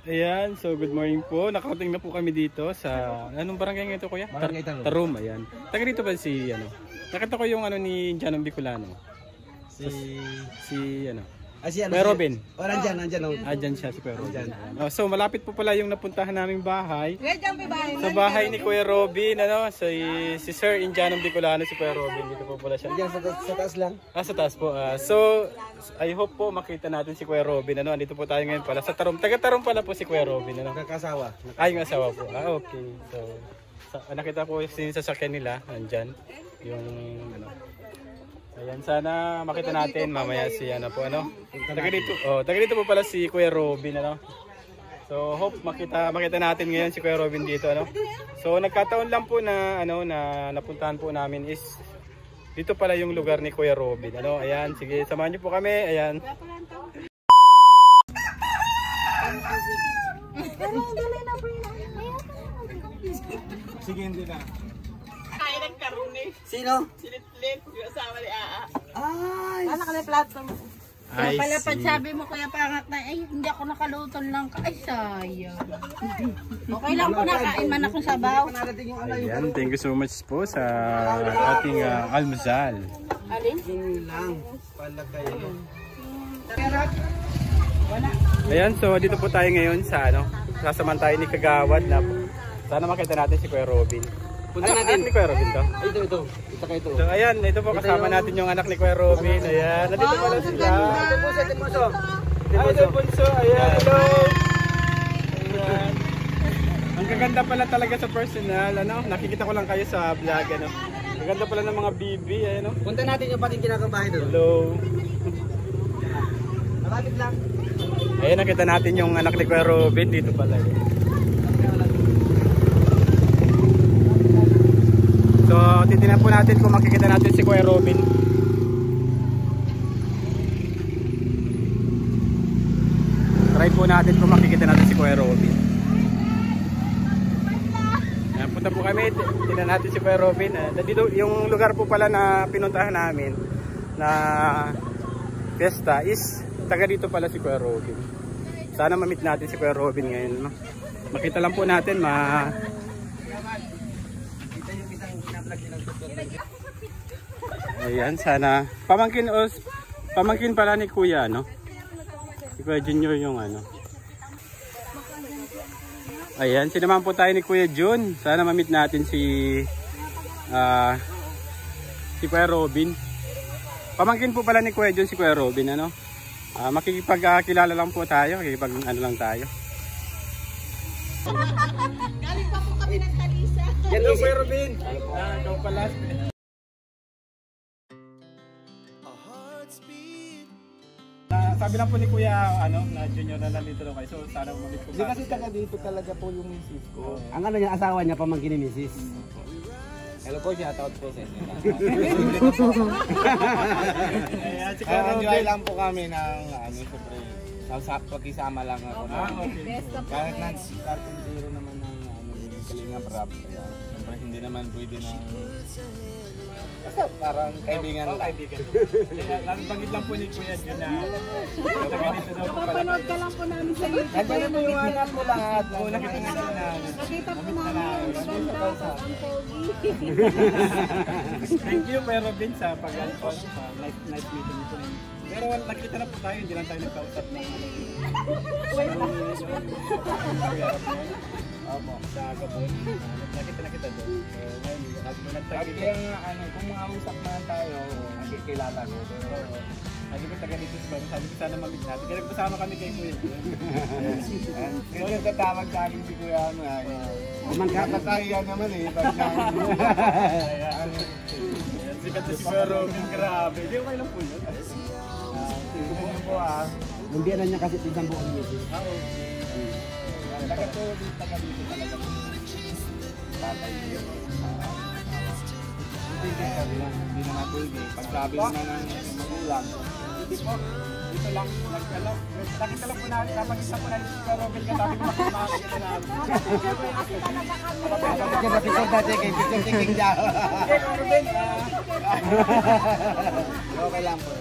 Ayan, so good morning po. Nakarating na po kami dito sa anong barangay ngayon ito, kuya? Tarum, ayan. Taga dito ba si ano? Nakita ko yung ano ni Janong Bicolano. Si ano? Kuya Robin. Oh, nandyan. Dyan siya si Kuya Robin. So malapit po pala yung napuntahan naming bahay. Sa bahay ni Kuya Robin, ano? Si Sir Janong Bicolano, si Kuya Robin. Dito po pala siya. Diyan sa taas lang. Sa taas po. So I hope po makita natin si Kuya Robin. Ano? Andito po tayo ngayon pala sa Tarum. Taga Tarum pala po si Kuya Robin. Ano? Nakakasawa. Yung asawa po. Okay. So nakita ko yung sasakyan nila. Andyan. Yung ano. Ayan, sana makita natin mamaya si ano po, ano. Taga dito po pala si Kuya Robin, ano. So hope makita natin ngayon si Kuya Robin dito, ano. So nagkataon lang po na ano na napuntahan po namin is dito pala yung lugar ni Kuya Robin, ano. Ayan, sige, samahan niyo po kami. Ayan. Sige, hindi na. Ay, nagkaroon eh. Sino? Sinitlit, yung asawa ni Aa. Ay! Wala ka na platform. I Pala pag see. sabi mo kuya pangat na, ay hindi ako nakalutol lang ka. Ay sayang. Okay lang po nakain man akong sabaw. Ayan, thank you so much po sa ating almusal. Alin? Yun lang. Pala kayo. Ayan, so dito po tayo ngayon sa ano, sasaman tayo ni Kagawad na sana makita natin si Kuya Robin. Punta natin. Ni Kuya Robin to? Ito. Kita kayo ito. So ayan, ito po kasama natin yung anak ni Kuya Robin. Ayan, nandito pala sila. Ito Bunso. Ito Bunso. Ayan, hello. Ayan. Ang gaganda pala talaga sa personal, ano? Nakikita ko lang kayo sa vlog, ano? Ang ganda pala ng mga bibi, ano? Punta natin yung pating kinakabahay doon. Hello. Malapit lang. Ayan, nakita natin yung anak ni Kuya Robin dito pala. So, titignan po natin kung makikita natin si Kuya Robin. Try po natin kung makikita natin si Kuya Robin. Ayan, punta po kami, tignan natin si Kuya Robin. Dito, yung lugar po pala na pinuntahan namin na fiesta is taga dito pala si Kuya Robin. Sana ma-meet natin si Kuya Robin ngayon. Makita lang po natin, Ayan, sana pamangkin pala ni Kuya, no? Si Kuya Junior yung ano. Ayan, sinamahan po tayo ni Kuya Jun. Sana ma-meet natin si Kuya Robin. Pamangkin po pala ni Kuya Jun si Kuya Robin, ano? Makikipagkilala lang po tayo, ano lang tayo. Galing pa po kami ng Kalisa. Hello Kuya Robin. Ikaw pala. Sabi lang po ni Kuya ano, na Junior na nandito lang kayo. So sana umabit ko. Hindi kasi taga dito talaga po yung misis ko. Ang ano niya, asawa niya, pamangkin ni misis. Hello po, shout out po sa inyo. Ayan, si Kuya Robin. Enjoy lang po kami ng ano, siyempre. Pag-isama lang ako. Okay. Kahit nag-carpentero naman ng yung Kalingap Rap. Siyempre hindi naman pwede na basta parang kaibigan. Kaibigan. Nagbangit lang po ni Kuya Jun na Napapanood ka lang po namin sa YouTube. Nandiyan na yung anak mo lahat. nakita natin na Nakita po namin. Maganda. Ang pogi. thank you Kuya Robin sa pag-alpon sa nice meeting nito. Pero nakita na po tayo, hindi lang tayo nagkausap ng sa Gabon. Nakita na kita doon. Kaya ano, kung mausap man tayo, nakikilala ko. Pero sabi ko taga dito sa sabi ko sana mamit natin. Kaya nagpasama kami kay Kuya Jun. kung nagtatawag sa akin si Kuya ano ay kakatahiyan naman eh. Sikat na si Kuya Robin, grabe. Hindi okay lang po yun. Tingnan niyo po Yung biyanan niya kasi isang buong misis. Taga-tulog yung taga-dito talaga. Tatay niyo. Hindi na matulog eh. Pagsabi na ng magulang. Hindi po. Dito lang. Nakita lang po na. Napag-isa po na si Robin katabi ko makakita na. Picture dati kay picture taking daw. Robin. Okay lang po.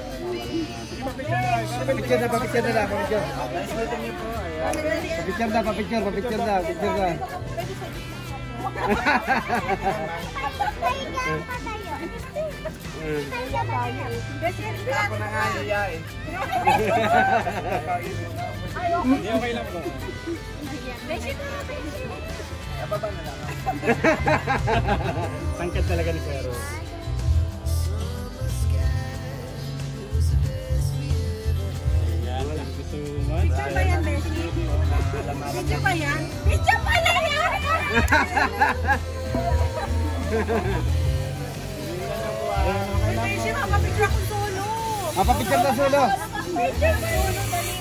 Papicture na. Papicture. Papicture na. Ako na nga niya eh. Hindi, okay lang po. Ababa na lang. Tangkad talaga ni Kuya Robin. Ayan, thank you so much. Picture ba yan, Beshi? Picture ba yan? Picture pa na yan! Beshi, makapicture ako solo. Mapapicture na solo. Picture solo, dali.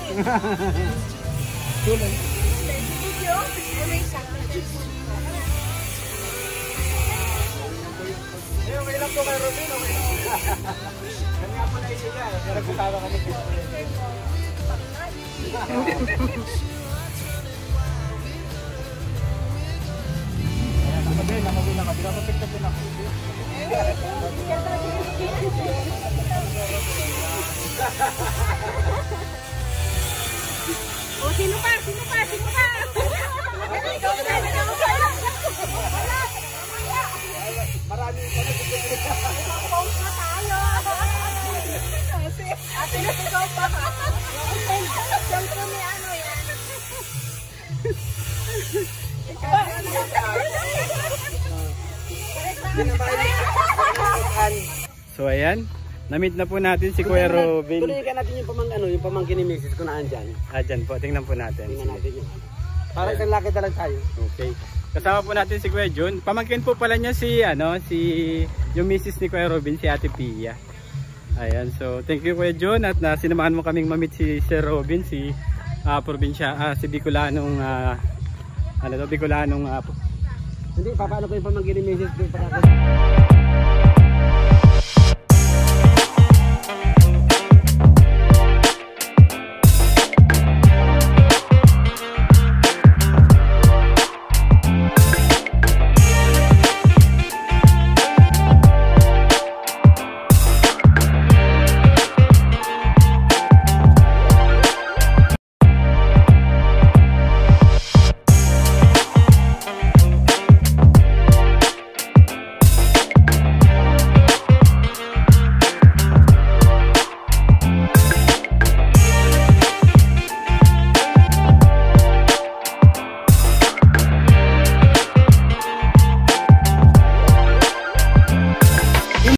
Solo. Video? Erase ako. Okay lang po kay Robin. Okay lang. Kaya nga po naisiga. Pero kutawa kami. Nakabin na ka. Pinapapicture din ako. O, sino pa? Maraming pagkakita. Post na tayo. Ate na sigaw pa ka. Siyempre may ano yan. So ayan, na-meet na po natin si Kuya Robin. Tuloy natin yung pamangkin ni Mrs. kung naan dyan. Dyan po, tingnan po natin. Tingnan natin yung parang isang laki na lang tayo. Okay. Kasama po natin si Kuya John. Pamangkin po pala niya si yung Mrs. ni Kuya Robin, si Ate Pia. Ayan, so thank you Kuya John at sinamahan mo kaming ma-meet si Sir Robin, si si Bicolanong Bicolanong Hindi, papaano ko yung pamangkin ni Mrs.